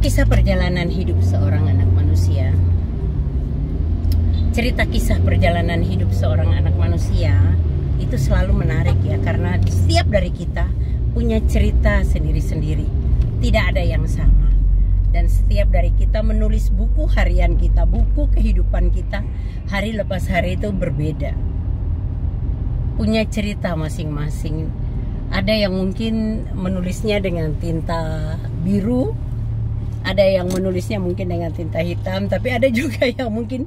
Kisah perjalanan hidup seorang anak manusia. Cerita kisah perjalanan hidup seorang anak manusia itu selalu menarik ya, karena setiap dari kita punya cerita sendiri-sendiri, tidak ada yang sama. Dan setiap dari kita menulis buku harian kita, buku kehidupan kita, hari lepas hari itu berbeda, punya cerita masing-masing. Ada yang mungkin menulisnya dengan tinta biru, ada yang menulisnya mungkin dengan tinta hitam, tapi ada juga yang mungkin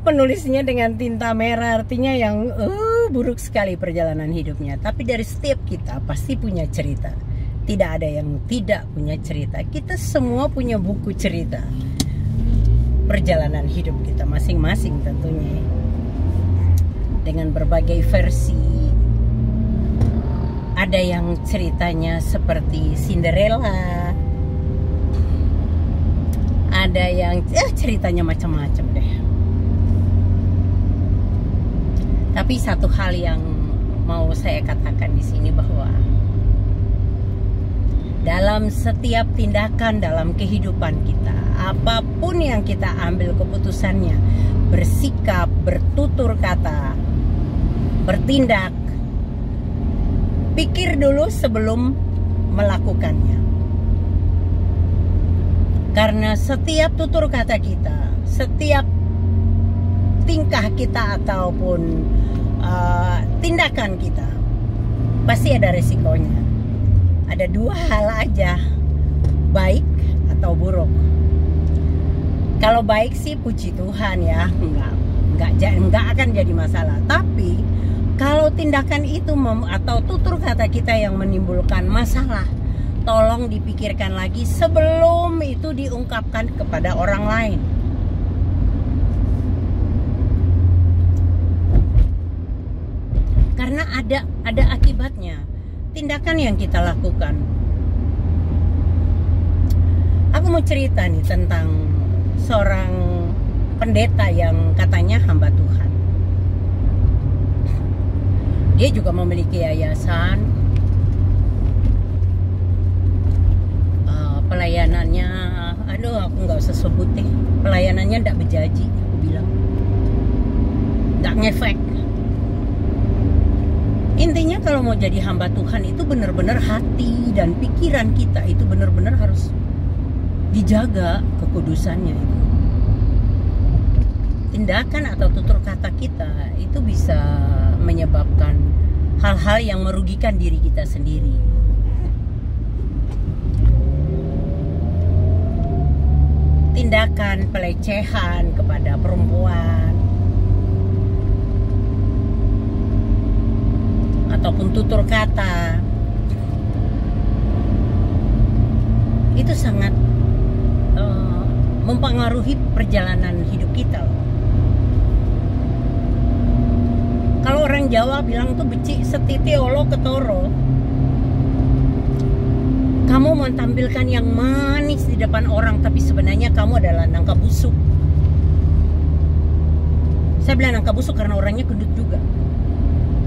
penulisnya dengan tinta merah, artinya yang buruk sekali perjalanan hidupnya. Tapi dari setiap kita pasti punya cerita. Tidak ada yang tidak punya cerita. Kita semua punya buku cerita perjalanan hidup kita masing-masing tentunya, dengan berbagai versi. Ada yang ceritanya seperti Cinderella, ada yang ceritanya macam-macam deh. Tapi satu hal yang mau saya katakan di sini, bahwa dalam setiap tindakan dalam kehidupan kita, apapun yang kita ambil keputusannya, bersikap, bertutur kata, bertindak, pikir dulu sebelum melakukannya. Karena setiap tutur kata kita, setiap tingkah kita ataupun tindakan kita pasti ada resikonya. Ada dua hal aja, baik atau buruk. Kalau baik sih puji Tuhan ya, enggak akan jadi masalah. Tapi kalau tindakan itu atau tutur kata kita yang menimbulkan masalah, tolong dipikirkan lagi sebelum itu diungkapkan kepada orang lain. Karena ada akibatnya tindakan yang kita lakukan. Aku mau cerita nih tentang seorang pendeta yang katanya hamba Tuhan. Dia juga memiliki yayasan. Pelayanannya, aku nggak usah sebut deh. Pelayanannya nggak berjanji, aku bilang, nggak ngefek. Intinya kalau mau jadi hamba Tuhan itu benar-benar hati dan pikiran kita itu benar-benar harus dijaga kekudusannya itu. Tindakan atau tutur kata kita itu bisa menyebabkan hal-hal yang merugikan diri kita sendiri. Tindakan pelecehan kepada perempuan ataupun tutur kata itu sangat mempengaruhi perjalanan hidup kita. Kalau orang Jawa bilang tuh becik setiti olo ketoro. Kamu mau tampilkan yang manis di depan orang, tapi sebenarnya kamu adalah nangka busuk. Saya bilang nangka busuk karena orangnya gendut juga.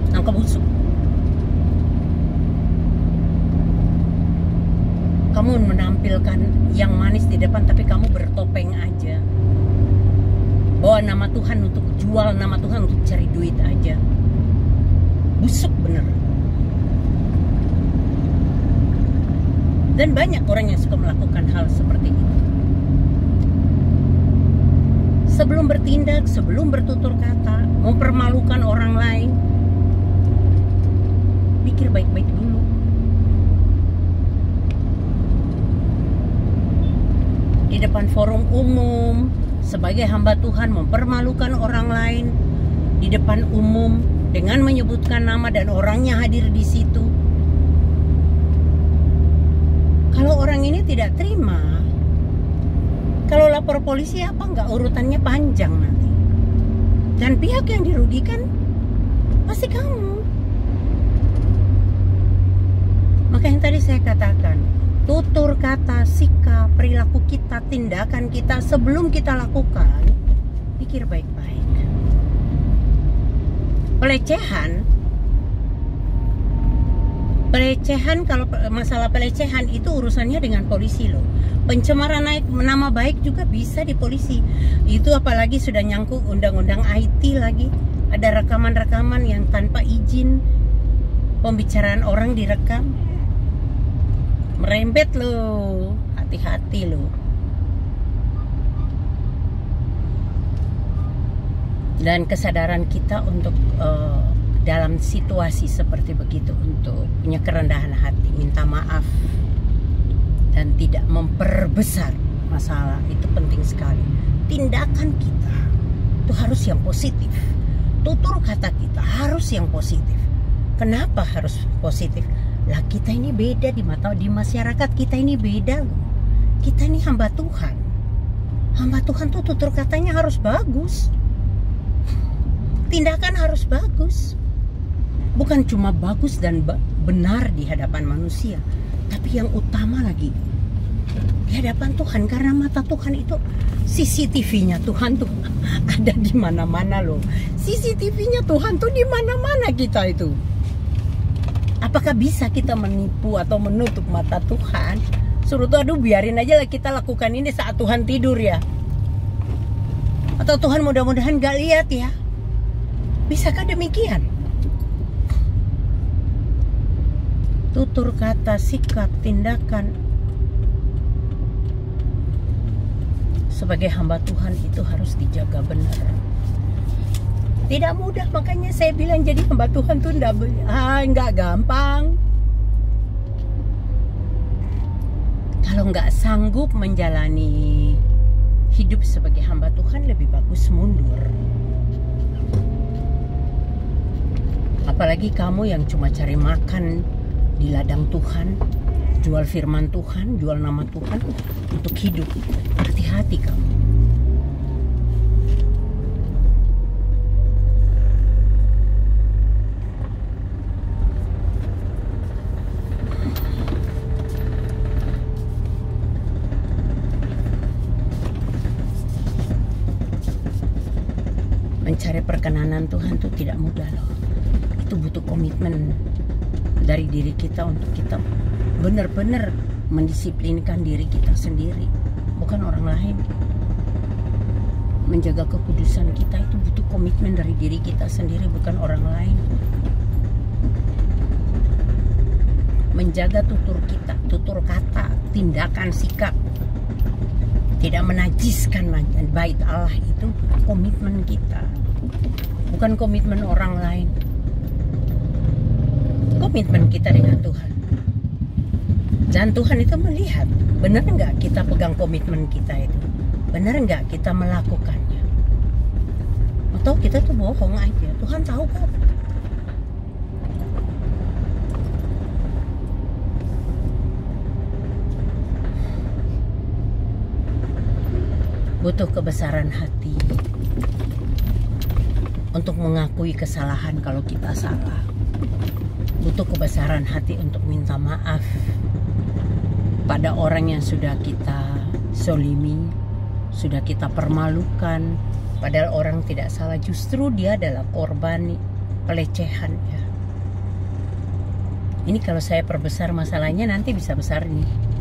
Nangka busuk. Kamu menampilkan yang manis di depan, tapi kamu bertopeng aja. Bawa nama Tuhan untuk jual, nama Tuhan untuk cari duit aja. Busuk bener. Dan banyak orang yang suka melakukan hal seperti itu. Sebelum bertindak, sebelum bertutur kata, mempermalukan orang lain, pikir baik-baik dulu. Di depan forum umum, sebagai hamba Tuhan mempermalukan orang lain di depan umum dengan menyebutkan nama dan orangnya hadir di situ. Kalau orang ini tidak terima, kalau lapor polisi apa enggak, urutannya panjang nanti. Dan pihak yang dirugikan pasti kamu. Maka yang tadi saya katakan, tutur kata, sikap, perilaku kita, tindakan kita sebelum kita lakukan, pikir baik-baik. Pelecehan Pelecehan, kalau masalah pelecehan itu urusannya dengan polisi loh. Pencemaran nama baik juga bisa di polisi. Itu apalagi sudah nyangkut undang-undang IT lagi. Ada rekaman-rekaman yang tanpa izin, pembicaraan orang direkam. Merembet loh, hati-hati loh. Dan kesadaran kita untuk dalam situasi seperti begitu untuk punya kerendahan hati, minta maaf dan tidak memperbesar masalah, itu penting sekali. Tindakan kita itu harus yang positif, tutur kata kita harus yang positif. Kenapa harus positif? Lah kita ini beda di masyarakat kita ini beda loh. Kita ini hamba Tuhan. Hamba Tuhan tuh tutur katanya harus bagus. Tindakan harus bagus. Bukan cuma bagus dan benar di hadapan manusia, tapi yang utama lagi di hadapan Tuhan, karena mata Tuhan itu CCTV-nya Tuhan tuh ada di mana-mana loh. CCTV-nya Tuhan tuh di mana-mana kita itu. Apakah bisa kita menipu atau menutup mata Tuhan? Suruh tuh aduh biarin aja lah kita lakukan ini saat Tuhan tidur ya. Atau Tuhan mudah-mudahan gak lihat ya. Bisakah demikian? Tutur kata, sikap, tindakan sebagai hamba Tuhan itu harus dijaga benar. Tidak mudah, makanya saya bilang jadi hamba Tuhan tuh nggak gampang. Kalau nggak sanggup menjalani hidup sebagai hamba Tuhan, lebih bagus mundur. Apalagi kamu yang cuma cari makan di ladang Tuhan, jual firman Tuhan, jual nama Tuhan untuk hidup. Hati-hati kamu. Mencari perkenanan Tuhan itu tidak mudah loh. Itu butuh komitmen dari diri kita untuk kita benar-benar mendisiplinkan diri kita sendiri, bukan orang lain. Menjaga kekudusan kita itu butuh komitmen dari diri kita sendiri, bukan orang lain. Menjaga tutur kita, tutur kata, tindakan, sikap, tidak menajiskan bait Allah, itu komitmen kita, bukan komitmen orang lain. Komitmen kita dengan Tuhan. Dan Tuhan itu melihat, benar nggak kita pegang komitmen kita itu? Benar nggak kita melakukannya? Atau kita tuh bohong aja? Tuhan tahu kok. Butuh kebesaran hati untuk mengakui kesalahan kalau kita salah. Butuh kebesaran hati untuk minta maaf pada orang yang sudah kita zolimi, sudah kita permalukan, padahal orang tidak salah, justru dia adalah korban pelecehan ya. Ini kalau saya perbesar masalahnya nanti bisa besar nih.